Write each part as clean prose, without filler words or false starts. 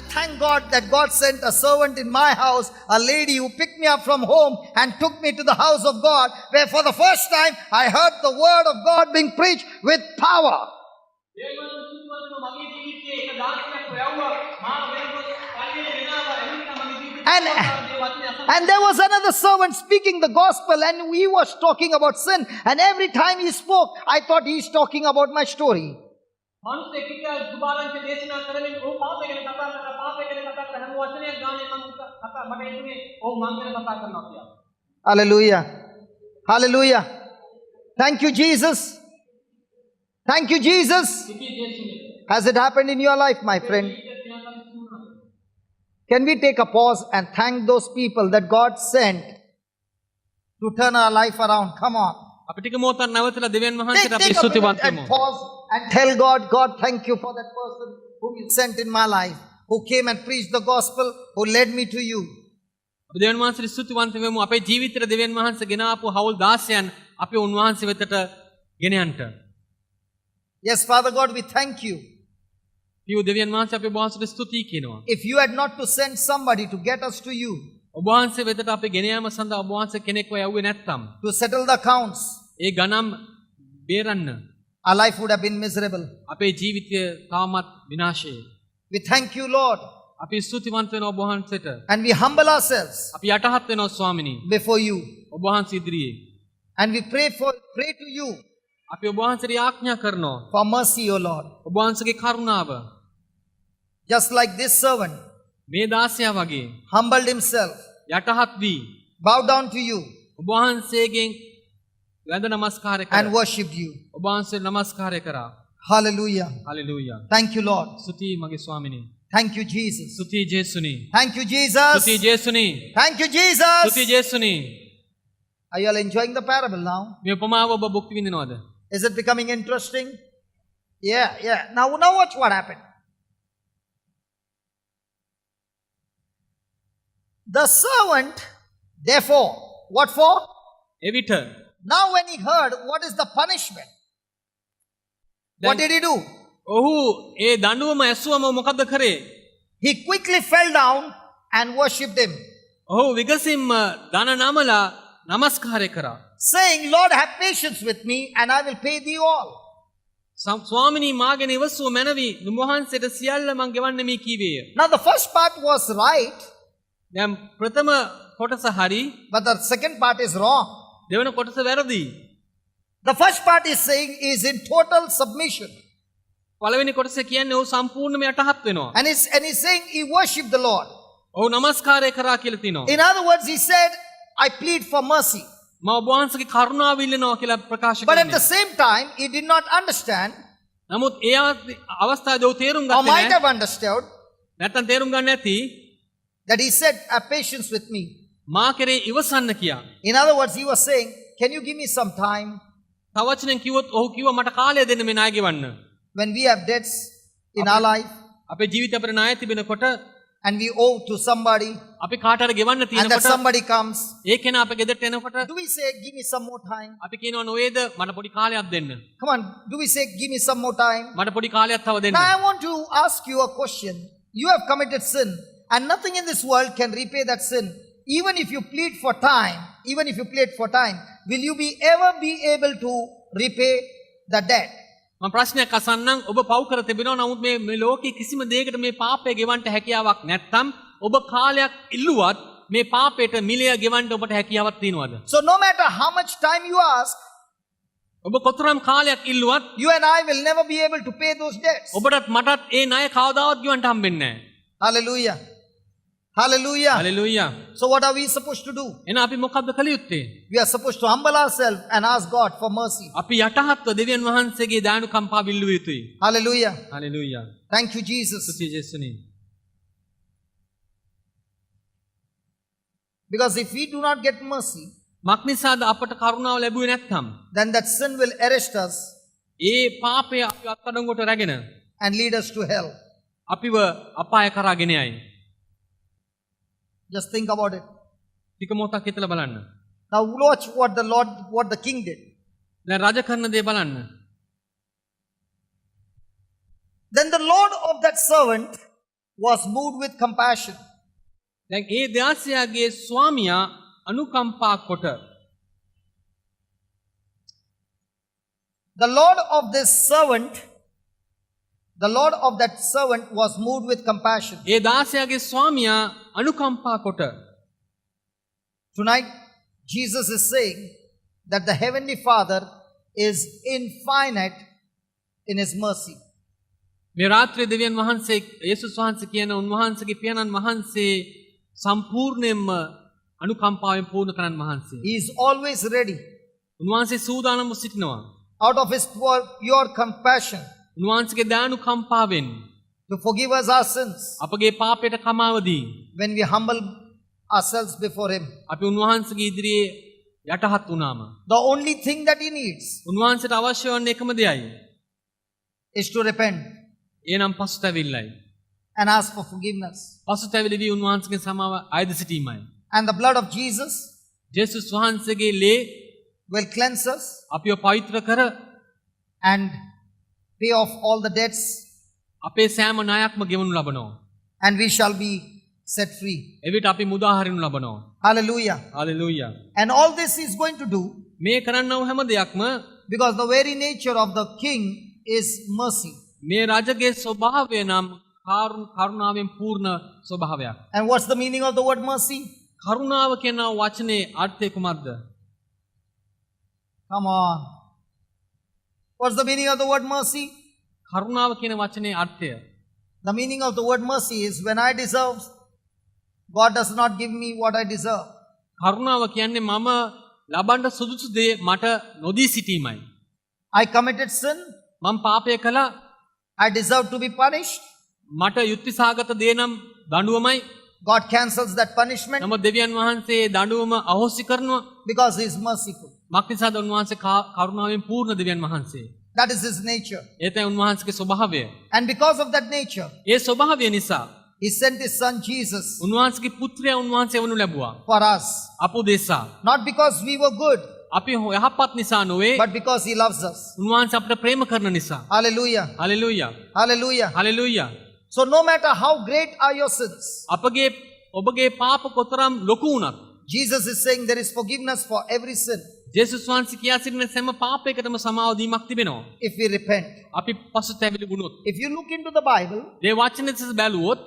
thank God that God sent a servant in my house, a lady who picked me up from home and took me to the house of God, where for the first time I heard the word of God being preached with power. And there was another servant speaking the gospel, and he was talking about sin. And every time he spoke, I thought he's talking about my story. Hallelujah. Hallelujah. Thank you, Jesus. Thank you, Jesus. Has it happened in your life, my friend? Can we take a pause and thank those people that God sent to turn our life around? Come on. Take a moment and pause and tell God, God, thank you for that person whom you sent in my life, who came and preached the gospel, who led me to you. දෙවියන් වහන්සේ ස්තුතිවන්ත වෙමු අපේ ජීවිතේ දෙවියන් වහන්සේ ගෙන ආපු හවුල් 16න් අපි උන්වහන්සේ වෙතට ගෙන යන්න. Yes, Father God, we thank you. පියු දෙවියන් වහන්සේ අපි ඔබ වහන්සේට ස්තුතියි කියනවා. If you had not to send somebody to get us to you, ඔබ වහන්සේ වෙතට අපි ගෙන යාම සඳහා ඔබ වහන්සේ කෙනෙක්ව යවුවේ නැත්නම් to settle the accounts, ඒ ගණන් බේරන්න our life would have been miserable. අපේ ජීවිතය තාමත් විනාශයි. We thank you, Lord. අපි ස්තුතිවන්ත වෙනවා ඔබ වහන්සේට. And we humble ourselves අපි යටහත් වෙනවා ස්වාමිනී before you. ඔබ වහන්සේ ඉදිරියේ. And we pray to you අපි ඔබ වහන්සේට යාඥා කරනවා for mercy, O Lord. ඔබ වහන්සේගේ කරුණාව. Just like this servant මේ දාසයා වගේ humbled himself, යටහත් V bowed down to you, ඔබ වහන්සේගෙන් වැඳ නමස්කාරය and කරා. worshipped you. ඔබ වහන්සේට නමස්කාරය කරා. Hallelujah. Hallelujah. Thank you, Lord. ස්තුතියි මගේ ස්වාමිනී. Thank you, Jesus. ස්තුතියි ජේසුනි. Thank you, Jesus. ස්තුතියි ජේසුනි. Thank you, Jesus. ස්තුතියි ජේසුනි. Are you all enjoying the parable now? මේ උපමාව ඔබ භුක්ති විඳිනවද? Is it becoming interesting? Yeah. Now watch what happened. The servant, therefore, what for? එවිට Now when he heard what is the punishment, what did he do? ඔහු ඒ දඬුවම ඇසුවම මොකද කරේ? He quickly fell down and worshipped him, ඔහු විගසින්ම දන නමලා නමස්කාරය කරා. saying, Lord, have patience with me and I will pay thee all. ස්වාමිනී මාගෙන ඉවසුව මැනවි නුඹ වහන්සේට සියල්ල මං ගෙවන්නෙමි කීවේය. Now the first part was right, දැන් ප්‍රථම කොටස හරි but the second part is wrong. දෙවන කොටස වැරදි. The first part is saying is in total submission. පළවෙනි කොටස කියන්නේ ඔහු සම්පූර්ණයෙන්ම යටහත් වෙනවා. And he's saying he worshipped the Lord. ඔහු නමස්කාරය කරා කියලා තිනවා. In other words, he said, I plead for mercy. මම ඔබ වහන්සේගේ කරුණාව ඉල්ලනවා කියලා ප්‍රකාශ But at කරන්නේ. the same time, he did not understand, නමුත් ඒ අවස්ථාවේ ඔහු තේරුම් or ගත්තේ might නැහැ. have understood, නැත්තම් තේරුම් ගන්න නැති that he said, have patience with me. මා කෙරේ ඉවසන්න කියා. In other words, he was saying, can you give me some time? තව වචනෙන් කිව්වොත් ඔහු කිව්වා මට කාලය දෙන්න මේ ණය ගෙවන්න. When we have debts in our life අපේ ජීවිතේ අපේ ණය තිබෙනකොට and we owe to somebody, අපි කාට හරි ගෙවන්න and that තියෙනකොට somebody comes, ඒ කෙනා අපේ ගෙදරට එනකොට do we say, give me some more time? අපි කියනවා නොවේද මට පොඩි කාලයක් දෙන්න. Come on, do we say, give me some more time? මට පොඩි කාලයක් තව දෙන්න. Now I want to ask you a question. You have committed sin, and nothing in this world can repay that sin. Even if you plead for time, will you ever be able to repay the debt? මම ප්‍රශ්නයක් අසන්නම් ඔබ පව් කර තිබෙනවා නමුත් මේ ලෝකයේ කිසිම දෙයකට මේ පාපය ගෙවන්න හැකියාවක් නැත්නම් ඔබ කාලයක් ඉල්ලුවත් මේ පාපයට මිලය ගෙවන්න ඔබට හැකියාවක් තියෙනවද? So no matter how much time you ask, ඔබ කොතරම් කාලයක් ඉල්ලුවත් you and I will never be able to pay those debts. ඔබටත් මටත් ඒ ණය කවදාවත් ගෙවන්න හම්බෙන්නේ නැහැ. Hallelujah. Hallelujah. Hallelujah. So what are we supposed to do? එහෙනම් අපි මොකක්ද කළ යුත්තේ? We are supposed to humble ourselves and ask God for mercy. අපි යටහත්ව දෙවියන් වහන්සේගේ දානු කම්පා විල්ලුව යුතුයි. Hallelujah. Hallelujah. Thank you, Jesus. ස්තුතියි ජේසුනි. Because if we do not get mercy, මක්නිසාද අපට කරුණාව ලැබුවේ නැත්නම් then that sin will arrest us ඒ පාපය අපි අත්අඩංගුවට රැගෙන and lead us to hell. අපිව අපාය කරා ගෙන යයි. Just think about it. ටික මොහොතක් හිතලා බලන්න. Now watch what the king did. දැන් රජ කරන දේ බලන්න. Then the lord of that servant was moved with compassion. දැන් ඒ දාසයාගේ ස්වාමියා අනුකම්පා කොට The Lord of this servant, the Lord of that servant was moved with compassion. ඒ දාසයාගේ ස්වාමියා අනුකම්පා කොට Tonight, Jesus is saying that the Heavenly Father is infinite in His mercy. මේ රාත්‍රියේ දෙවියන් වහන්සේ යේසුස් වහන්සේ කියන උන්වහන්සේගේ පියාණන් වහන්සේ සම්පූර්ණයෙන්ම අනුකම්පාවෙන් පූර්ණ කරන වහන්සේ. He is always ready, උන්වහන්සේ සූදානම්ව සිටිනවා. out of His pure compassion, උන්වහන්සේගේ දානුකම්පාවෙන් to forgive us our sins අපගේ පාපයට කමාව දී when we humble ourselves before Him. අපි උන්වහන්සේගේ ඉදිරියේ යටහත් වුණාම The only thing that He needs උන්වහන්සේට අවශ්‍ය වන්නේ එකම දෙයයි. is to repent එනම් පසුතැවිල්ලයි. and ask for forgiveness. පසුතැවිලි වී උන්වහන්සේගේ සමාව අයද සිටීමයි. And the blood of Jesus ජේසුස් වහන්සේගේ ලේ will cleanse us අපිව පවිත්‍ර කර and pay off all the debts, අපේ සෑම ණයක්ම ගෙවනු ලබනවා. and we shall be set free. එවිට අපි මුදා හරිනු ලබනවා. Hallelujah. Hallelujah. And all this He is going to do මේ කරන්නව හැම දෙයක්ම because the very nature of the king is mercy. මේ රජගේ ස්වභාවය නම් කරුණාවෙන් පූර්ණ ස්වභාවයක්. And what's the meaning of the word mercy? කරුණාව කියන වචනේ අර්ථය කුමක්ද? Come on. What's the meaning of the word mercy? කරුණාව කියන වචනේ අර්ථය. The meaning of the word mercy is when I deserve, God does not give me what I deserve. කරුණාව කියන්නේ මම ලබන්න සුදුසු දේ මට නොදී සිටීමයි. I committed sin, මම පාපය කළා, I deserve to be punished. මට යුක්තිසහගත දේ නම් දඬුවමයි. God cancels that punishment නමුත් දෙවියන් වහන්සේ දඬුවම අහෝසි කරනවා. because He is merciful. මක්නිසාද උන්වහන්සේ කරුණාවෙන් පූර්ණ දෙවියන් වහන්සේ. That is His nature. ඒ තමයි උන්වහන්සේගේ ස්වභාවය. And because of that nature, ඒ ස්වභාවය නිසා He sent His Son Jesus උන්වහන්සේගේ පුත්‍රයා උන්වහන්සේ වනු ලැබුවා. for us. අප දෙසා. Not because we were good, අපි යහපත් නිසා නොවේ. but because He loves us. උන්වහන්සේ අපට ප්‍රේම කරන නිසා. Hallelujah. Hallelujah. Hallelujah. Hallelujah. So no matter how great are your sins, අපගේ ඔබගේ පාප කොතරම් ලොකු වුණත් Jesus is saying there is forgiveness for every sin ජේසුස් වහන්සේ කියා සිටින සෑම පාපයකටම සමාව දීමක් තිබෙනවා. if we repent. අපි පසුතැවිලි වුණොත්. If you look into the Bible, මේ වචනේ දෙස බැලුවොත්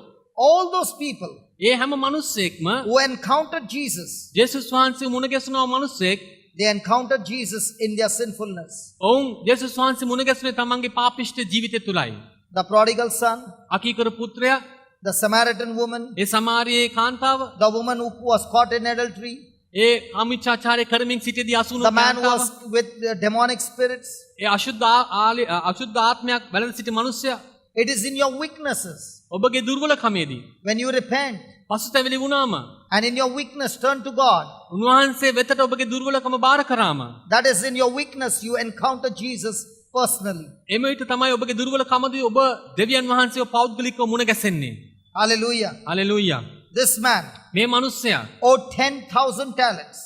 all those people ඒ හැම මිනිස්සෙක්ම who encountered Jesus, ජේසුස් වහන්සේ මුණ ගැසුණා මිනිස්සෙක් they encountered Jesus in their sinfulness. ඔවුන් ජේසුස් වහන්සේ මුණ ගැසුනේ තමන්ගේ පාපිෂ්ඨ ජීවිතය තුලයි. The prodigal son, අකීකරු පුත්‍රයා, the Samaritan woman, ඒ සමාරියේ කාන්තාව, the woman who was caught in adultery, ඒ අමිච්ඡාචාරය කරමින් සිටියදී අසුණු the man who කාන්තාව, was with demonic spirits. ඒ අශුද්ධ ආත්මයක් වැළඳ සිටි මිනිසයා. It is in your weaknesses. ඔබගේ දුර්වලකමේදී When you repent පසුතැවිලි වුණාම and in your weakness turn to God, උන්වහන්සේ වෙතට ඔබගේ දුර්වලකම බාර කරාම that is in your weakness you encounter Jesus personally. එම විට තමයි ඔබගේ දුර්වලකමදී ඔබ දෙවියන් වහන්සේව පෞද්ගලිකව මුණ ගැසෙන්නේ. Hallelujah. හalleluya. This man මේ මිනිසයා owed 10,000 talents.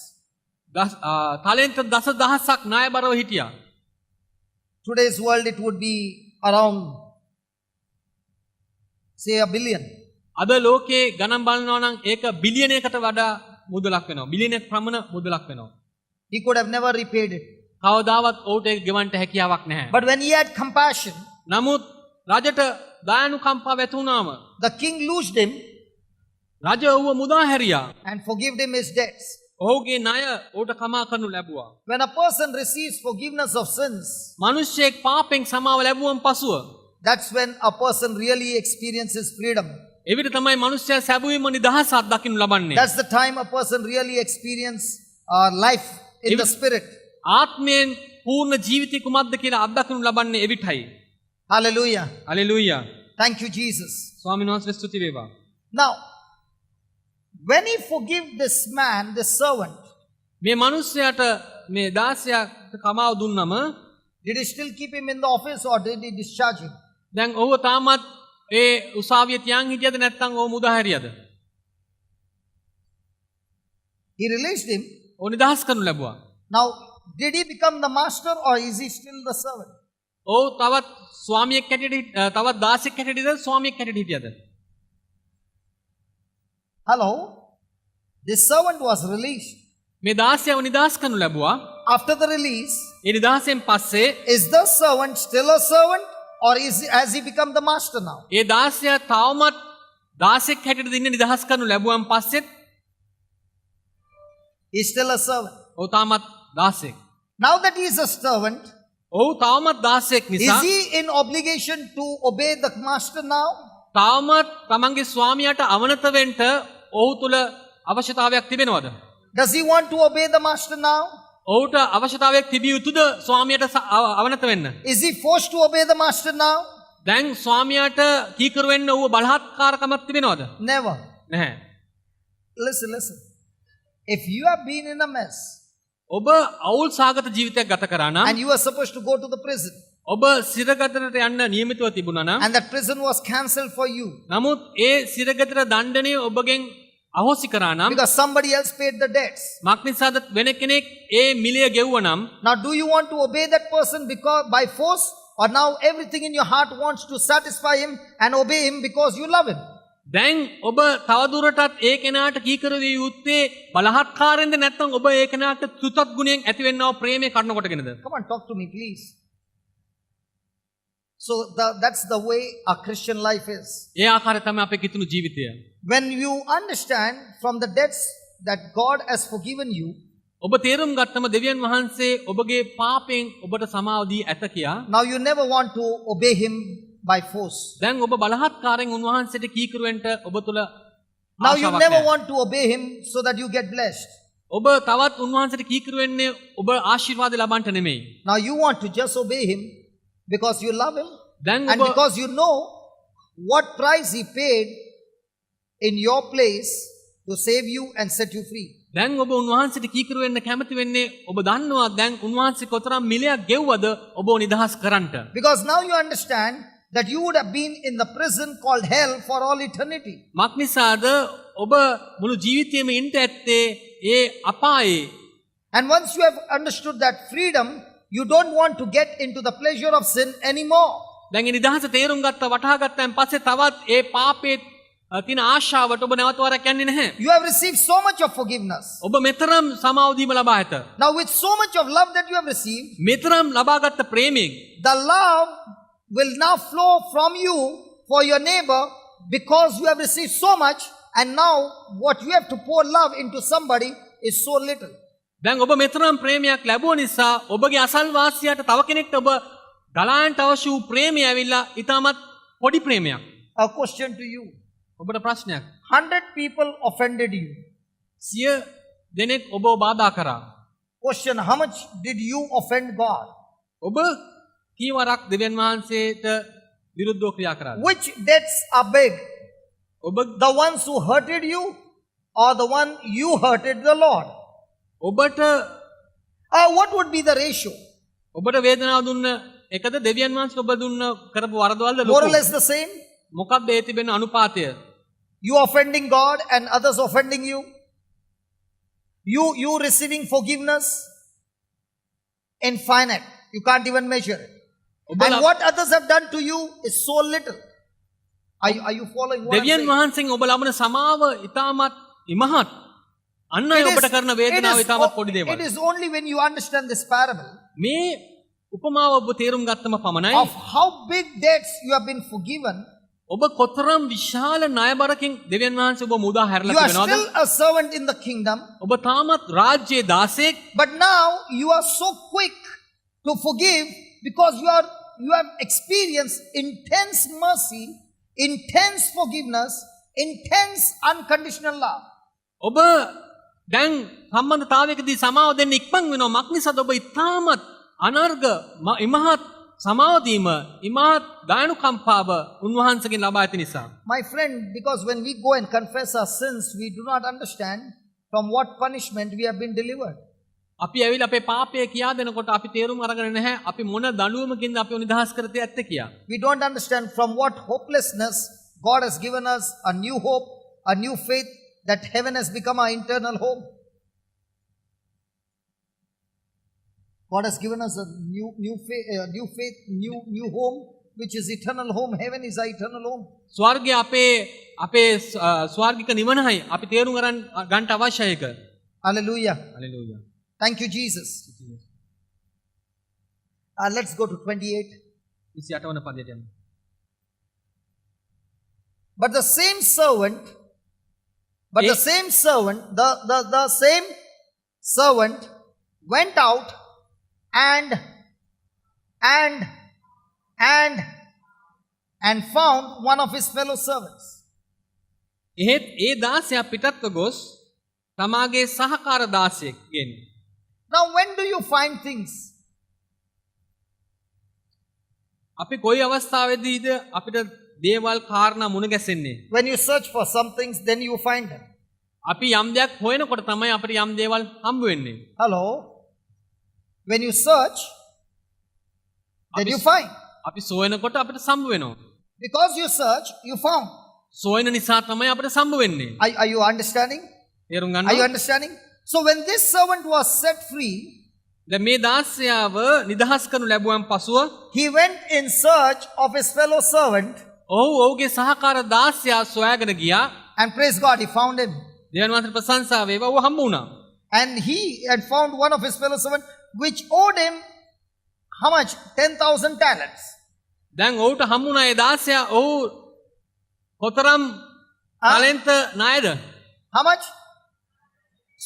තාලෙන්ත දසදහසක් ණයබරව හිටියා. Today's world it would be around say a billion. අද ලෝකයේ ගණන් බලනවා නම් ඒක බිලියනයකට වඩා මුදලක් වෙනවා. බිලියනයක් ප්‍රමාණ මුදලක් වෙනවා. He could have never repaid it. කවදාවත් ඔහුට ඒක ගෙවන්න හැකියාවක් නැහැ. But when he had compassion, නමුත් රජට දයානුකම්පාව ඇති වුණාම the king loosed him රජ ඌව මුදා හැරියා. and forgave him his debts. ඔහුගේ ණය ඌට කමා කරනු ලැබුවා. When a person receives forgiveness of sins, මිනිසෙක් පාපෙන් සමාව ලැබුවම පසුව that's when a person really experiences freedom. එවිට තමයි මිනිසයා සැබවින්ම නිදහස අත්දකින්න ලබන්නේ. That's the time a person really experience life in the spirit. ආත්මයෙන් පූර්ණ ජීවිතය කුමක්ද කියලා අත්දකින්න ලබන්නේ එවිටයි. Hallelujah. Hallelujah. Thank you, Jesus. ස්වාමීන් වහන්සේ ස්තුති වේවා. Now, when he forgave this man, this servant, මේ මිනිසයාට මේ දාසයාට කමාව දුන්නම did he still keep him in the office or did he discharge him? දැන් ඔහුව තාමත් ඒ උසාවිය තියන් හිටියද නැත්නම් ඔහු මුදා හැරියද? He released him. ඔහු නිදහස් කරනු ලැබුවා. Now, did he become the master or is he still the servant? ඔහු තවත් ස්වාමියෙක් හැටියට තවත් දාසෙක් හැටියටද ස්වාමියෙක් හැටියට හිටියද? Hello? This servant was released. මේ දාසයව නිදහස් කරනු ලැබුවා. After the release, ඒ නිදහසෙන් පස්සේ is the servant still a servant or has he become the master now? ඒ දාසයා තවමත් දාසෙක් හැටියට දින්න නිදහස් කරනු ලැබුවන් පස්සෙත් He's still a servant. ඔහු තාමත් දාසෙක්. Now that he is a servant, ඔහු තාමත් දාසෙක් is නිසා he in obligation to obey the master now? තාමත් තමන්ගේ ස්වාමියාට අවනත වෙන්න ඔහු තුල අවශ්‍යතාවයක් තිබෙනවද? Does he want to obey the master now? ඔහුට අවශ්‍යතාවයක් තිබිය යුතුද ස්වාමියාට අවනත වෙන්න? Is he forced to obey the master now? දැන් ස්වාමියාට කීකරු වෙන්න ඌව බලහත්කාරකමක් තිබෙනවද? Never. නැහැ. Listen. If you have been in a mess ඔබ අවුල් සාගත ජීවිතයක් ගත කරා නම් and you were supposed to go to the prison ඔබ සිරගතට යන්න නියමිතව තිබුණා නම් and that prison was cancelled for you නමුත් ඒ සිරගතට දණ්ඩනය ඔබගෙන් අහෝසි කරා නම් because somebody else paid the debts. මක් නිසාද වෙන කෙනෙක් ඒ මිලය ගෙවුවා නම් Now, do you want to obey that person because by force, or now everything in your heart wants to satisfy him and obey him because you love him? දැන් ඔබ තවදුරටත් ඒ කෙනාට කීකරු විය යුත්තේ බලහත්කාරයෙන්ද නැත්නම් ඔබ ඒ කෙනාට සුතත් ගුණයෙන් ඇතිවෙන්නව ප්‍රේමය කඩන කොටගෙනද? Come on, talk to me, please. So that's the way our Christian life is. ඒ ආකාරය තමයි අපේ කිතුණු ජීවිතය. When you understand from the debts that God has forgiven you, ඔබ තේරුම් ගත්තම දෙවියන් වහන්සේ ඔබගේ පාපයෙන් ඔබට සමාව දී ඇත කියා. now you never want to obey him by force. දැන් ඔබ බලහත්කාරයෙන් උන්වහන්සේට කීකරු වෙන්න ඔබ තුල Now you ආශාවක් never නැහැ. want to obey him so that you get blessed. ඔබ තවත් උන්වහන්සේට කීකරු වෙන්නේ ඔබ ආශිර්වාද ලබන්නට නෙමෙයි. Now you want to just obey him because you love him දැන් and ඔබ because you know what price he paid in your place to save you and set you free. දැන් ඔබ උන්වහන්සේට කීකරු වෙන්න කැමති වෙන්නේ ඔබ දන්නවා දැන් උන්වහන්සේ කොතරම් මිලයක් ගෙව්වද ඔබව නිදහස් කරන්නට. Because now you understand that you would have been in the prison called hell for all eternity. මක් නිසාද ඔබ මුළු ජීවිතයේම ඉන්න ඇත්තේ ඒ අපායේ. And once you have understood that freedom, you don't want to get into the pleasure of sin anymore. දැන් ඒ නිදහස තේරුම් ගත්තා වටහා ගත්තාන් පස්සේ තවත් ඒ පාපේ තියෙන ආශාවට ඔබ නැවත වරක් යන්නේ නැහැ. You have received so much of forgiveness. ඔබ මෙතරම් සමාව දීම ලබා ඇත. Now with so much of love that you have received, මෙතරම් ලබාගත් ප්‍රේමයෙන් the love will now flow from you for your neighbor because you have received so much, and now what you have to pour love into somebody is so little. දැන් ඔබ මෙතරම් ප්‍රේමයක් ලැබුව නිසා ඔබගේ අසල්වාසියාට තව කෙනෙක්ට ඔබ ගලායන්ට අවශ්‍ය වූ ප්‍රේමය ඇවිල්ලා ඊටමත් පොඩි ප්‍රේමයක්. A question to you. ඔබට ප්‍රශ්නයක්. 100 people offended you. 100 දෙනෙක් ඔබව බාධා කරා. Question, how much did you offend God? ඔබ කීවරක් දෙවියන් වහන්සේට විරුද්ධව ක්‍රියා කරාද? Which debts are big? ඔබ The ones who hurted you or the one you hurted the Lord? ඔබට What would be the ratio? ඔබට වේදනාව දුන්න එකද දෙවියන් වහන්සේ ඔබ දුන්න කරපු වරදවල්ද More or ලොකු? less the same? මොකක්ද ඒ තිබෙන අනුපාතය? You offending God and others offending you? You receiving forgiveness? Infinite. You can't even measure it. And what others have done to you is so little. Are you following what I'm දෙවියන් saying? වහන්සේගෙන් ඔබ ලබන සමාව ඊටමත් ඉමහත්. අන්න අය ඔබට කරන වේදනාව ඊටමත් පොඩි it දේවල්. is only when you understand this parable මේ උපමාව ඔබ තේරුම් ගත්තම පමණයි of how big debts you have been forgiven. ඔබ කොතරම් විශාල ණයබරකින් දෙවියන් වහන්සේ ඔබ මුදා හැරලා You are තිබෙනවද? still a servant in the kingdom, ඔබ තාමත් රාජ්‍යයේ දාසයෙක්. but now you are so quick to forgive because you have experienced intense mercy, intense forgiveness, intense unconditional love. ඔබ දැන් සම්බන්ධතාවයකදී සමාව දෙන්න ඉක්මන් වෙනවා. මක් නිසාද ඔබ ඊටමත් අනර්ග ඉමහත් සමාව දීම ඉමහත් දයානුකම්පාව උන්වහන්සේගෙන් ලබා ඇති නිසා. My friend, because when we go and confess our sins, we do not understand from what punishment we have been delivered. අපි ඇවිල්ලා අපේ පාපය කියා දෙනකොට අපි තේරුම් අරගෙන නැහැ අපි මොන දඬුවමකින්ද අපිව නිදහස් කරතේ ඇත්තේ කියා. We don't understand from what hopelessness God has given us a new hope, a new faith, that heaven has become our eternal home. God has given us a new faith, new home, which is eternal home. Heaven is our eternal home. ස්වර්ගයේ අපේ අපේ ස්වර්ගික නිවනයි අපි තේරුම් ගන්නට අවශ්‍යයි ඒක. Hallelujah. Hallelujah. Thank you, Jesus. Let's go to 28. 28 වන පදයට යමු. But the same servant, the same servant went out and found one of his fellow servants. එහෙත් ඒ දාසයා පිටත්ව ගොස් තමාගේ සහකාර දාසයෙක් ගෙන්. Now, when do you find things? අපි කොයි අවස්ථාවේදීද අපිට දේවල් කාරණා මුණ ගැසෙන්නේ? When you search for some things, then you find them. අපි යම් දෙයක් හොයනකොට තමයි අපිට යම් දේවල් හම්බ වෙන්නේ. Hello? When you search, then you find. අපි සොයනකොට අපිට සම්බ වෙනවා. Because you search, you found. සොයන නිසා තමයි අපිට සම්බ වෙන්නේ. Are you understanding? තේරුම් Are you ගන්නවා? understanding? So when this servant was set free, දැන් මේ දාසයාව නිදහස් කරනු ලැබුවන් පසුව he went in search of his fellow servant, ඔහුගේ සහකාර දාසයා සොයාගෙන ගියා. and praise God, he found him. දෙවියන් වහන්සේට ප්‍රශංසා වේවා. ඔහු හම්බ වුණා. And he had found one of his fellow servants, which owed him how much? 10,000 talents. දැන් ඔහුට හම්බ වුණා ඒ දාසයා ඔහු කොතරම් තාලෙන්ත ණයද? How much?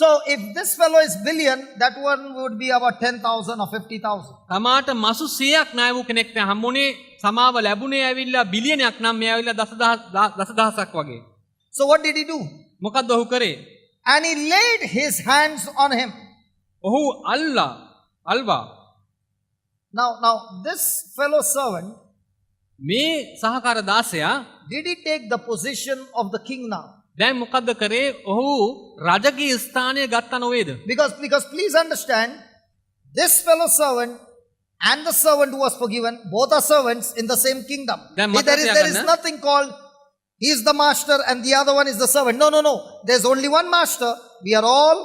So if this fellow is billion, that one would be about 10,000 or 50,000. තමාට මසු 100ක් ණය වූ කෙනෙක්ට හම්බුනේ සමාව ලැබුණේ ඇවිල්ලා බිලියනයක් නම් මේ ඇවිල්ලා දසදහසක් වගේ. So what did he do? මොකද්ද ඔහු කරේ? And he laid his hands on him. ඔහු අල්වා Now this fellow servant, මේ සහකාර දාසයා did he take the position of the king now? දැන් මොකද්ද කරේ? ඔහු රජගේ ස්ථානය ගත්තා නොවේද? Because please understand, this fellow servant and the servant who was forgiven, both are servants in the same kingdom. There is nothing called he is the master and the other one is the servant. No. There's only one master. We are all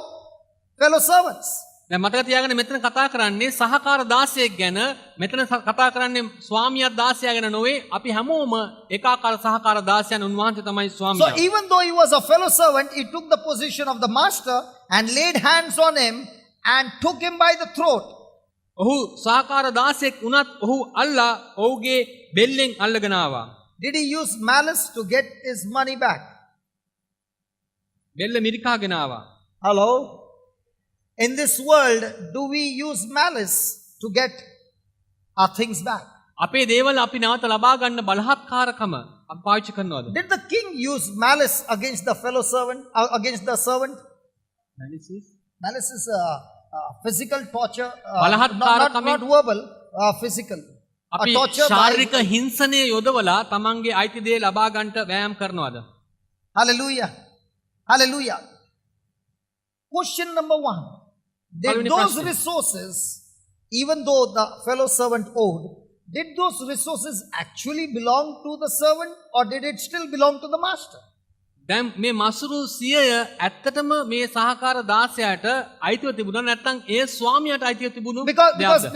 fellow servants. දැන් මතක තියාගන්න මෙතන කතා කරන්නේ සහකාර දාසයෙක් ගැන. මෙතන කතා කරන්නේ ස්වාමියා දාසයා ගැන නොවේ. අපි හැමෝම ඒකාකාර සහකාර දාසයන් උන්වහන්සේ තමයි So ස්වාමියා. even though he was a fellow servant, he took the position of the master and laid hands on him and took him by the throat. ඔහු සහකාර දාසයෙක් වුණත් ඔහු අල්ලා ඔහුගේ බෙල්ලෙන් අල්ලගෙන ආවා. Did he use malice to get his money back? බෙල්ල මිරිකාගෙන ආවා. Hello? In this world, do we use malice to get our things back? අපේ දේවල් අපි නැවත ලබා ගන්න බලහත්කාරකම අපි පාවිච්චි කරනවද? Did the king use malice against the fellow servant, against the servant? Malice is physical torture, not verbal, physical. අපි ශාරීරික හිංසනය යොදවලා තමන්ගේ අයිති දේ ලබා ගන්නට වෑයම් කරනවද? Hallelujah. Question number 1. Did those resources, even though the fellow servant owed, did those resources actually belong to the servant or did it still belong to the master? දැන් මේ මසුරු 100 ඇත්තටම මේ සහකාර දාසයාට අයිතිව තිබුණා නැත්නම් ඒ ස්වාමියාට අයිතිව තිබුණු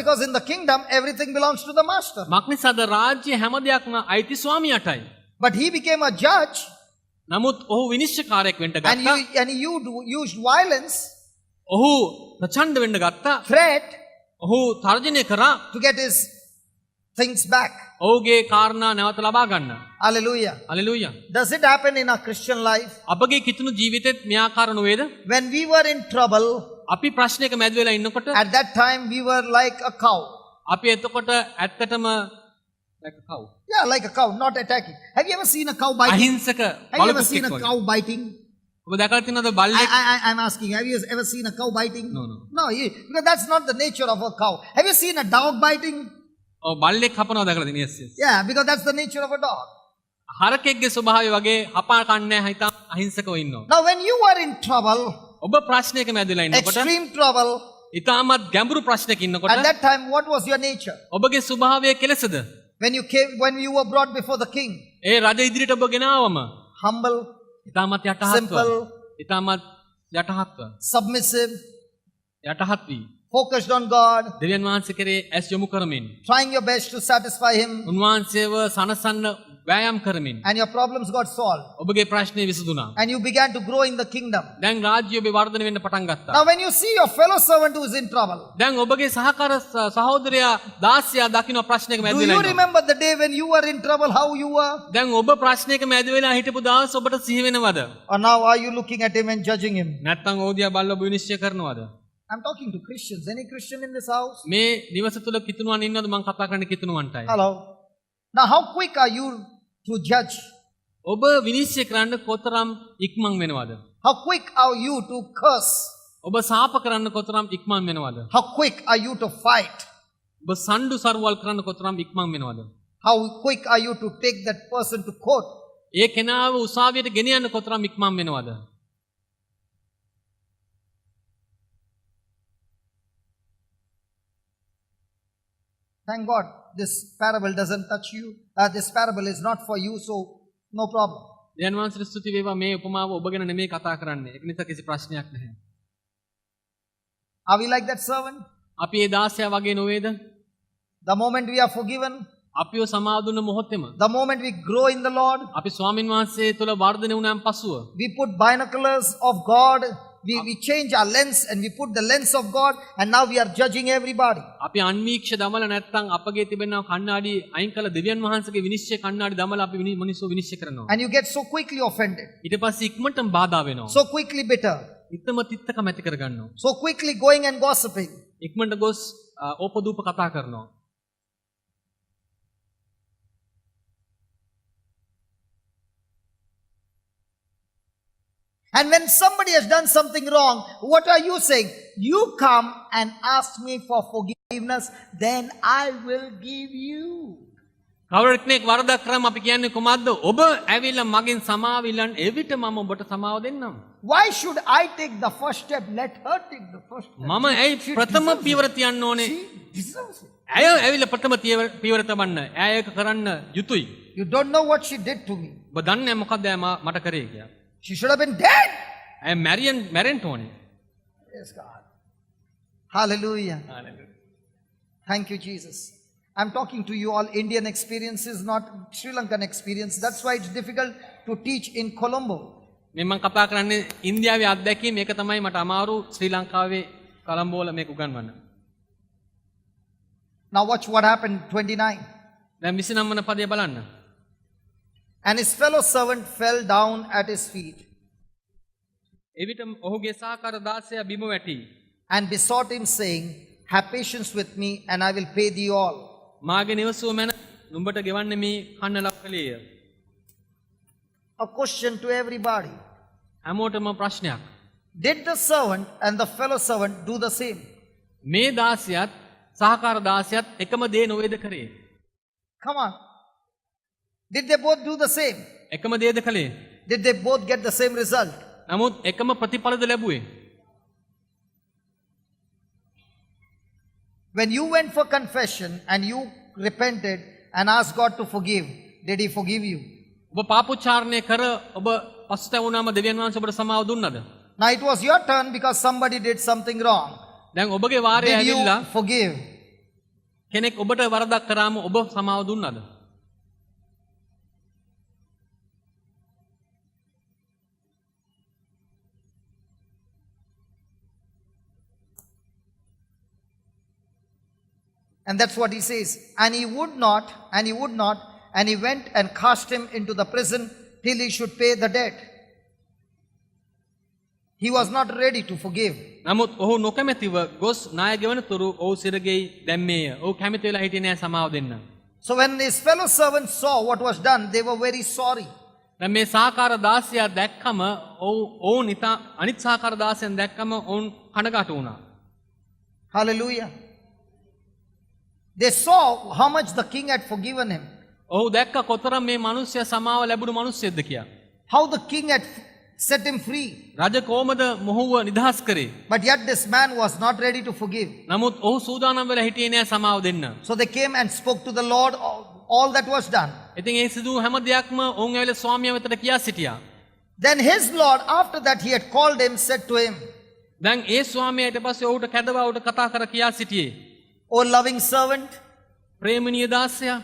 Because in the kingdom everything belongs to the master. මක්නිසාද රාජ්‍ය හැම දෙයක්ම අයිති ස්වාමියාටයි. But he became a judge. නමුත් ඔහු විනිශ්චයකාරයෙක් වෙන්න ගත්තා. And he used violence. ඔහු ප්‍රචණ්ඩ වෙන්න ගත්තා. Threat. ඔහු තර්ජනය කරා to get his things back. ඔහුගේ කාරණා නැවත ලබා ගන්න. Hallelujah. Does it happen in our Christian life? අපගේ කිතුණු ජීවිතෙත් මේ ආකාර නොවේද? When we were in trouble, අපි ප්‍රශ්නයක මැද වෙලා ඉන්නකොට at that time we were like a cow. අපි එතකොට ඇත්තටම like a cow. Yeah, like a cow, not attacking. Have you ever seen a cow biting? අහිංසක Have you ever seen a cow biting? ඔබ දැකලා තියෙනවද බල්ලෙක්? I'm asking, have you ever seen a cow biting? No. Because that's not the nature of a cow. Have you seen a dog biting? ඔව් බල්ලෙක් හපනවා දැකලා තියෙන. Yes. Yeah, because that's the nature of a dog. හරකෙක්ගේ ස්වභාවය වගේ හපා කන්නේ හිතා අහිංසකව ඉන්නවා. Now when you are in trouble, ඔබ ප්‍රශ්නයක මැදලා ඉන්නකොට extreme trouble, ඊටමත් ගැඹුරු ප්‍රශ්නයක ඉන්නකොට at that time what was your nature? ඔබගේ ස්වභාවය කෙලෙසද? When you were brought before the king? ඒ රජ ඉදිරියට ඔබ ගෙනාවම humble, ඊටමත් යටහත්ව. simple, ඊටමත් යටහත්ව. submissive, යටහත් V. focused on God, දෙවියන් වහන්සේ කෙරේ ඇස් යොමු කරමින් trying your best to satisfy Him, උන්වහන්සේව සනසන්න වෑයම් කරමින් and your problems got solved. ඔබගේ ප්‍රශ්නේ විසඳුණා. And you began to grow in the kingdom. දැන් රාජ්‍ය ඔබේ වර්ධනය වෙන්න පටන් ගත්තා. Now, when you see your fellow servant who is in trouble, දැන් ඔබගේ සහකාර සහෝදරයා දාසියා දකින්න ප්‍රශ්නයක මැද do වෙලා you ඉන්නවා. remember the day when you were in trouble, how you were? දැන් ඔබ ප්‍රශ්නයක මැද වෙලා හිටපු දවස් ඔබට සිහි වෙනවද? Or now are you looking at him and judging him? නැත්නම් ඕදියා බලලා ඔබ විනිශ්චය කරනවද? I'm talking to Christians. Any Christian in this house? මේ නිවස තුල කිතුණුවන් ඉන්නවද? මම කතා කරන්නේ කිතුණුවන්ටයි. Hello. Now, how quick are you to judge? ඔබ විනිශ්චය කරන්න කොතරම් ඉක්මන් වෙනවද? How quick are you to curse? ඔබ සාප කරන්න කොතරම් ඉක්මන් වෙනවද? How quick are you to fight? ඔබ සණ්ඩු සරුවල් කරන්න කොතරම් ඉක්මන් වෙනවද? How quick are you to take that person to court? ඒ කෙනාව උසාවියට ගෙන යන්න කොතරම් ඉක්මන් වෙනවද? Thank God this parable doesn't touch you. This parable is not for you, so no problem. දෙවියන් වහන්සේට ස්තුති වේවා මේ උපමාව ඔබ ගැන නෙමෙයි කතා කරන්නේ. ඒක නිසා කිසි ප්‍රශ්නයක් නැහැ. Are we like that servant? අපි ඒ දාසයා වගේ නොවේද? The moment we are forgiven, අපිව සමාව දුන්න මොහොතේම the moment we grow in the Lord, අපි ස්වාමින් වහන්සේ තුල වර්ධනය වුණාන් පසුව we put binoculars of God. We change our lens and we put the lens of God, and now we are judging everybody. අපි අන්වීක්ෂ දමලා නැත්නම් අපගේ තිබෙන කණ්ණාඩි අයින් කළ දෙවියන් වහන්සේගේ විනිශ්චය කණ්ණාඩි දමලා අපි මිනිස්සු විනිශ්චය කරනවා. And you get so quickly offended, ඊට පස්සේ ඉක්මනටම බාධා වෙනවා. so quickly bitter, ඉතම තිත්තකම ඇති කර ගන්නවා. so quickly going and gossiping. ඉක්මනට ගොස් ඕපදූප කතා කරනවා. And when somebody has done something wrong, what are you saying? You come and ask me for forgiveness, then I will give you. කවුරුත් වරදක් කරාම අපි කියන්නේ කොහොමද? ඔබ ඇවිල්ලා මගෙන් සමාව ඉල්ලන්න එවිට මම ඔබට සමාව දෙන්නම්. Why should I take the first step? Let her take the first step. මම ඇයි ප්‍රථම පියවර තියන්න ඕනේ? She deserves it. ඇය ඇවිල්ලා ප්‍රථම පියවර තබන්න. ඇය ඒක කරන්න යුතුයි. You don't know what she did to me. ඔබ දන්නේ මොකද්ද ඇය මට කරේ කියලා? She should have been dead. ඇය මැරෙන්න ඕනේ. Praise God. Hallelujah. Thank you, Jesus. I'm talking to you all Indian experiences, not Sri Lankan experience. That's why it's difficult to teach in Colombo. මේ මම කතා කරන්නේ ඉන්දියාවේ අත්දැකීම්. මේක තමයි මට අමාරු ශ්‍රී ලංකාවේ කොළඹ වල මේක උගන්වන්න. Now watch what happened 29. දැන් 29 වන පදය බලන්න. And his fellow servant fell down at his feet එවිට ඔහුගේ සහකාර දාසයා බිම වැටි. and besought him, saying, have patience with me, and I will pay thee all. මාගේ නිවසුව මැන නුඹට ගෙවන්නේ මේ කන්න ලක් කලේය. A question to everybody. හැමෝටම ප්‍රශ්නයක්. Did the servant and the fellow servant do the same? මේ දාසයාත් සහකාර දාසයාත් එකම දේ නොවේද කරේ? Come on. Did they both do the same? එකම දේද කලේ? Did they both get the same result? නමුත් එකම ප්‍රතිඵලද ලැබුවේ? When you went for confession and you repented and asked God to forgive, did He forgive you? ඔබ පාපෝච්චාරණය කර ඔබ පස්තැවුනාම දෙවියන් වහන්සේ ඔබට සමාව දුන්නද? Now it was your turn because somebody did something wrong. දැන් ඔබගේ වාරය Did you ඇවිල්ලා forgive? කෙනෙක් ඔබට වරදක් කරාම ඔබ සමාව දුන්නද? And that's what he says. And he would not, and he went and cast him into the prison till he should pay the debt. He was not ready to forgive. නමුත් ඔහු නොකමැතිව ගොස් ණය ගෙවන තුරු ඔහු සිරගෙයි දැම්මේය. ඔහු කැමති වෙලා හිටියේ නෑ සමාව දෙන්න. So when his fellow servants saw what was done, they were very sorry. දැන් මේ සහකාර දාසයා දැක්කම ඔවුන් අනිත් සහකාර දාසයන් දැක්කම ඔවුන් කනගාටු වුණා. Hallelujah. They saw how much the king had forgiven him. ඔහු දැක්ක කොතරම් මේ මිනිස්සයා සමාව ලැබුණු මිනිස්සෙක්ද කියලා. How the king had set him free. රජ කොහමද මොහුව නිදහස් කරේ? But yet this man was not ready to forgive. නමුත් ඔහු සූදානම් වෙලා හිටියේ නෑ සමාව දෙන්න. So they came and spoke to the Lord all that was done. ඉතින් ඒ සිදු හැම දෙයක්ම ඔවුන් ඇවිල්ලා ස්වාමියා වෙතට කියා සිටියා. Then his Lord, after that he had called him, said to him, දැන් ඒ ස්වාමියා ඊට පස්සේ ඔහුට කැඳවා ඔහුට කතා කර කියා සිටියේ. "O loving servant, ප්‍රේමණීය දාසයා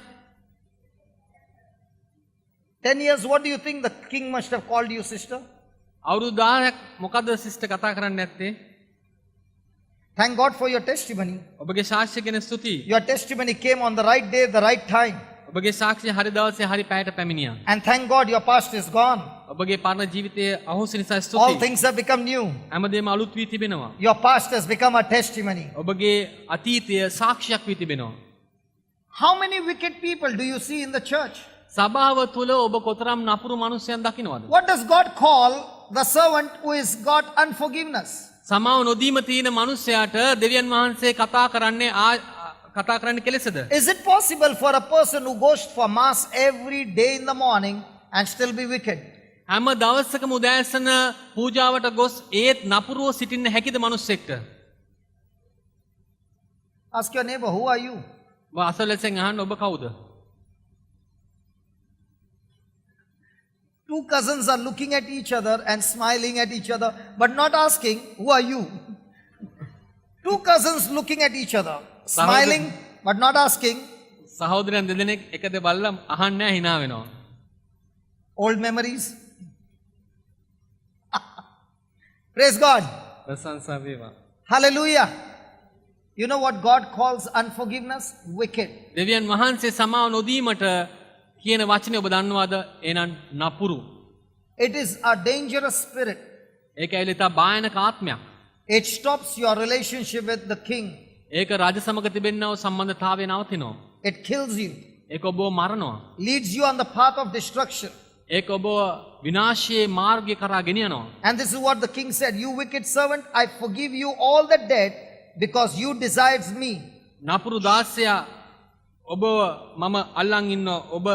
10 years, what do you think the king must have called you, sister?" අවුරුදු 10ක් මොකද සිස්ටර් කතා කරන්නේ නැත්තේ? Thank God for your testimony. ඔබගේ සාක්ෂිය ගැන ස්තුතියි. Your testimony came on the right day, the right time. ඔබගේ සාක්ෂිය හරි දවසේ හරි පැයට පැමිණියා. And thank God your past is gone. ඔබගේ පරණ ජීවිතයේ අහෝසි නිසා All ස්තුතියි. things have become new. හැමදේම අලුත් වී තිබෙනවා. Your past has become a testimony. ඔබගේ අතීතය සාක්ෂියක් වී තිබෙනවා. How many wicked people do you see in the church? සභාව තුළ ඔබ කොතරම් නපුරු මනුස්සයන් දකින්නවද? What does God call the servant who is got unforgiveness? සමාව නොදීම තියෙන මනුස්සයාට දෙවියන් වහන්සේ කතා කරන්නේ කෙලෙසද? Is it possible for a person who goes for mass every day in the morning and still be wicked? හැම දවසකම උදෑසන පූජාවට ගොස් ඒත් නපුරුව සිටින්න හැකිද මනුස්සෙක්ට? Ask your neighbor, who are you? ඔබ අසලෙසෙන් අහන්න ඔබ කවුද? Two cousins are looking at each other and smiling at each other, but not asking, who are you? Two cousins looking at each other, smiling, but not asking. සහෝදරයන් දෙදෙනෙක් එකද බලලා අහන්නේ නැහැ hina වෙනවා. Old memories. Praise God. ප්‍රශංසා වේවා. Hallelujah. You know what God calls unforgiveness? Wicked. දෙවියන් වහන්සේ සමාව නොදීමට කියන වචනේ ඔබ දන්නවද? එනං නපුරු. It is a dangerous spirit. ඒක ඇවිල්ලා තා භයානක ආත්මයක්. It stops your relationship with the king. ඒක රජ සමග තිබෙනා වූ සම්බන්ධතාවය නවතිනවා. It kills you. ඒක ඔබව මරනවා. Leads you on the path of destruction. ඒක ඔබව විනාශයේ මාර්ගය කරා ගෙනියනවා. And this is what the king said, "You wicked servant, I forgive you all the debt because you desired me." නපුරු දාසයා ඔබ මම අල්ලන් ඉන්නවා ඔබ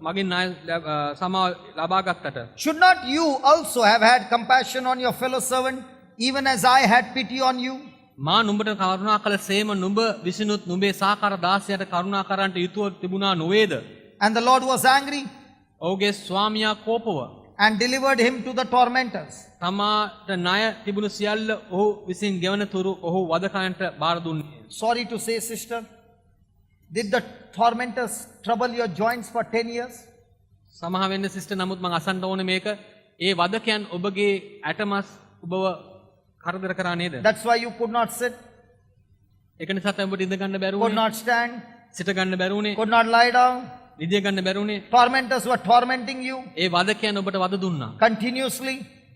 මගෙන් ණය සමාව ලබා ගත්තට. Should not you also have had compassion on your fellow servant, even as I had pity on you? මා නුඹට කරුණා කළ සේම නුඹ විසිනුත් නුඹේ සාකාර දාසයාට කරුණා කරන්නට යුතුව තිබුණා නොවේද? And the Lord was angry ඔහුගේ ස්වාමියා කෝපව and delivered him to the tormentors. තමාට ණය තිබුණු සියල්ල ඔහු විසින් ගෙවන තුරු ඔහු වදකයන්ට බාර දුන්නේ. Sorry to say, sister, did the tormentors trouble your joints for 10 years? සමහ වෙන්න සිස්ටර් නමුත් මම අසන්න ඕනේ මේක ඒ වදකයන් ඔබගේ ඇටමස් ඔබව කරදර කරා නේද? That's why you could not sit, ඒක නිසා තමයි ඔබට ඉඳ ගන්න බැරි could වුණේ. not stand, සිට ගන්න බැරි වුණේ. could not lie down. නිදිය ගන්න බැරි වුණේ. Tormentors were tormenting you ඒ වදකයන් ඔබට වද දුන්නා. continuously.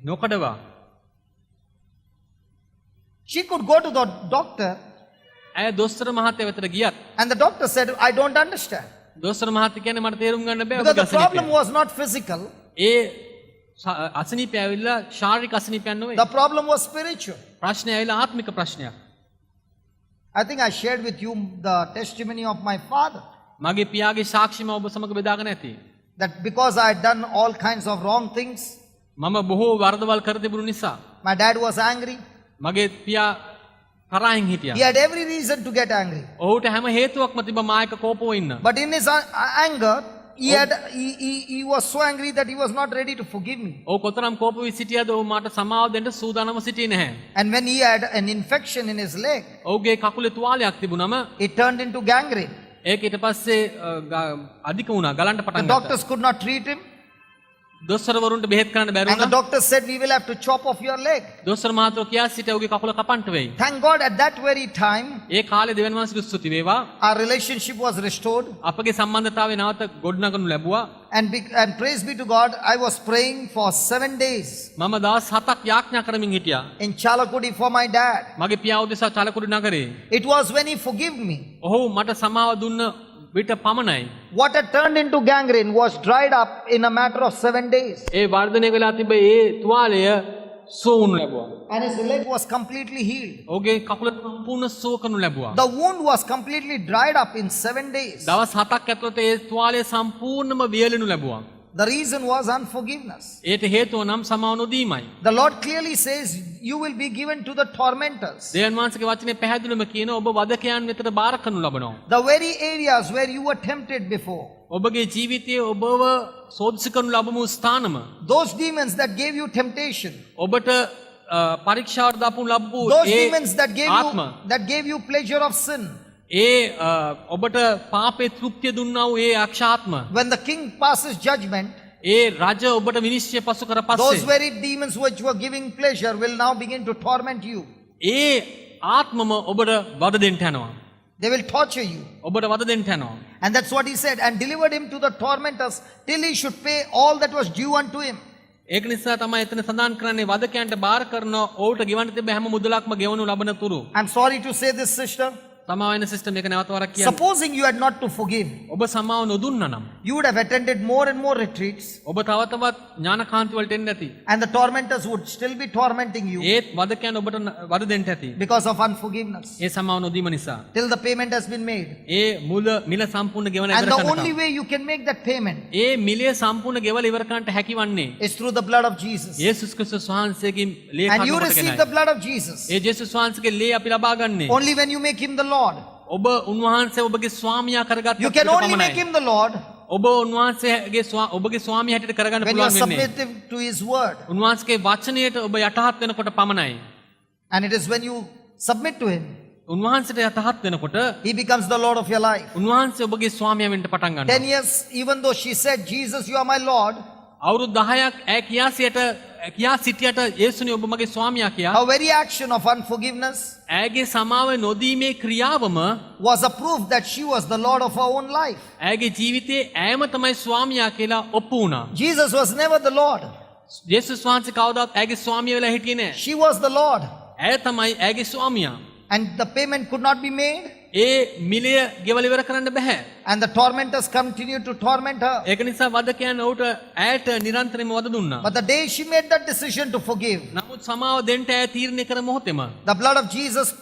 නොකඩවා. She could go to the doctor ඇය දොස්තර මහත්තයා වෙතට ගියත් and the doctor said, "I don't understand." දොස්තර මහත්තයා කියන්නේ මට තේරුම් ගන්න බෑ Because ඔබගේ the problem අසනීපය. was not physical, ඒ අසනීපය ඇවිල්ලා ශාරීරික අසනීපයක් නෙවෙයි. the problem was spiritual. ප්‍රශ්නේ ඇවිල්ලා ආත්මික ප්‍රශ්නයක්. I think I shared with you the testimony of my father, මගේ පියාගේ සාක්ෂිම ඔබ සමග බෙදාගෙන ඇති. that because I had done all kinds of wrong things, මම බොහෝ වරදවල් කර තිබුණු නිසා my dad was angry. මගේ පියා තරහින් හිටියා. He had every reason to get angry. ඔහුට හැම හේතුවක්ම තිබ්බ මා එක්ක කෝපව ඉන්න. But in his anger, he was so angry that he was not ready to forgive me. ඔහු කොතරම් කෝප වී සිටියද ඔහු මට සමාව දෙන්න සූදානම්ව සිටියේ නැහැ. And when he had an infection in his leg, ඔහුගේ කකුලේ තුවාලයක් තිබුණම it turned into gangrene. ඒක ඊට පස්සේ අධික වුණා ගලන්න The පටන් ගත්තා. doctors could not treat him. දොස්තරවරුන්ට බෙහෙත් කරන්න බැරි And the වුණා. doctor said, "We will have to chop off your leg." දොස්තර මහත්තයෝ කියා සිටියා ඔහුගේ කකුල කපන්න වෙයි. Thank God at that very time, ඒ කාලේ දෙවියන් වහන්සේට ස්තුති වේවා. our relationship was restored. අපගේ සම්බන්ධතාවය නැවත ගොඩනගනු ලැබුවා. And praise be to God, I was praying for 7 days මම දවස් 7ක් යාඥා කරමින් හිටියා. in Chalakudi for my dad. මගේ පියා උදෙසා චලකුඩු නගරේ. It was when he forgave me. ඔහු මට සමාව දුන්න විට පමණයි. What had turned into gangrene was dried up in a matter of 7 days. ඒ වර්ධනය වෙලා තිබ්බ ඒ තුවාලය සෝවනු ලැබුවා. And his leg was completely healed. ඔහුගේ කකුල සම්පූර්ණ සුව කරනු ලැබුවා. The wound was completely dried up in 7 days. දවස් 7ක් ඇතුළත ඒ තුවාලය සම්පූර්ණම වියලෙනු ලැබුවා. The reason was unforgiveness. ඒට හේතුව නම් සමාව නොදීමයි. The Lord clearly says, "You will be given to the tormentors." දෙවියන් වහන්සේගේ වචනේ පැහැදිලිවම කියන ඔබ වදකයන් වෙතට බාර කරනු ලබනවා. The very areas where you were tempted before, ඔබගේ ජීවිතයේ ඔබව සෝදිසි කරනු ලබමු ස්ථානම those demons that gave you temptation, ඔබට පරීක්ෂාවට දාපු ලැබූ Those ඒ demons ආත්ම that gave you pleasure of sin. ඒ ඔබට පාපේ තෘප්තිය දුන්නා වූ ඒ අක්ෂාත්ම When the king passes judgment, ඒ රජ ඔබට විනිශ්චය පසු කර those පස්සේ very demons which were giving pleasure will now begin to torment you. ඒ ආත්මම ඔබට වද දෙන්න යනවා. They will torture you. ඔබට වද දෙන්න යනවා. And that's what he said. And delivered him to the tormentors till he should pay all that was due unto him. ඒක නිසා තමයි එතන සඳහන් කරන්නේ වදකයන්ට බාර කරන ඔවුන්ට ගෙවන්න තිබෙන හැම මුදලක්ම ගෙවනු ලබන තුරු. I'm sorry to say this, sister. සමාව වෙන සිස්ටම් එක නැවත වරක් කියන්න. Supposing you had not to forgive, ඔබ සමාව නොදුන්නා නම් you would have attended more and more retreats, ඔබ තව තවත් ඥානකාන්ති වලට එන්න ඇති. and the tormentors would still be tormenting you ඒත් වදකයන් ඔබට වද දෙන්න ඇති. because of unforgiveness. ඒ සමාව නොදීම නිසා. Till the payment has been made. ඒ මිල සම්පූර්ණ ගෙවන And ඉවර the කරනකම්. only way you can make that payment ඒ මිලය සම්පූර්ණ ගෙවල ඉවර කරන්නට හැකිවන්නේ is through the blood of Jesus. යේසුස් ක්‍රිස්තුස් වහන්සේගේ ලේ And you කර්ම receive කොටගෙනයි. the blood of Jesus ඒ යේසුස් වහන්සේගේ ලේ අපි ලබා ගන්නේ. only when you make him the Lord. ඔබ උන්වහන්සේ ඔබගේ ස්වාමියා කරගත්ත You can only make him the Lord ඔබ උන්වහන්සේගේ ඔබගේ ස්වාමියා හැටියට කරගන්න when you are පුළුවන් වෙන්නේ. submissive to his word. උන්වහන්සේගේ වචනයට ඔබ යටහත් වෙනකොට පමණයි. And it is when you submit to him, උන්වහන්සේට යටහත් වෙනකොට he becomes the Lord of your life. උන්වහන්සේ ඔබගේ ස්වාමියා වෙන්න පටන් 10 ගන්නවා. years, even though she said, Jesus, you are my Lord, අවුරුදු 10ක් කියා සිටියට යේසුනි ඔබ මගේ ස්වාමියා කියා. her very action of unforgiveness ඇගේ සමාව නොදීමේ ක්‍රියාවම was a proof that she was the Lord of her own life. ඇගේ ජීවිතයේ ඈම තමයි ස්වාමියා කියලා ඔප්පු වුණා. Jesus was never the Lord. යේසුස් වහන්සේ කවදාවත් ඇගේ ස්වාමියා වෙලා හිටියේ නෑ. She was the Lord. ඇය තමයි ඇගේ ස්වාමියා. And the payment could not be made. ඒ මිලය ගෙවල ඉවර කරන්න බෑ. And the tormentors continued to torment her. ඒක නිසා වදකයන් ඔහුට ඇයට නිරන්තරයෙන්ම වද දුන්නා. But the day she made that decision to forgive, නමුත් සමාව දෙන්න ඇය තීරණය කර මොහොතේම the blood of Jesus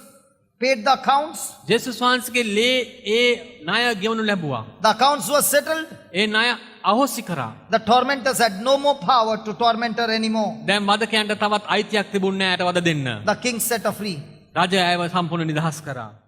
paid the accounts. යේසුස් වහන්සේගේ ලේ ඒ ණය ගෙවනු ලැබුවා. The accounts were settled. ඒ ණය අහෝසි කරා. The tormentors had no more power to torment her anymore. දැන් වදකයන්ට තවත් අයිතියක් තිබුණේ නැහැ ඇයට වද දෙන්න. The king set her free. රජය ඇයව සම්පූර්ණ නිදහස් කරා.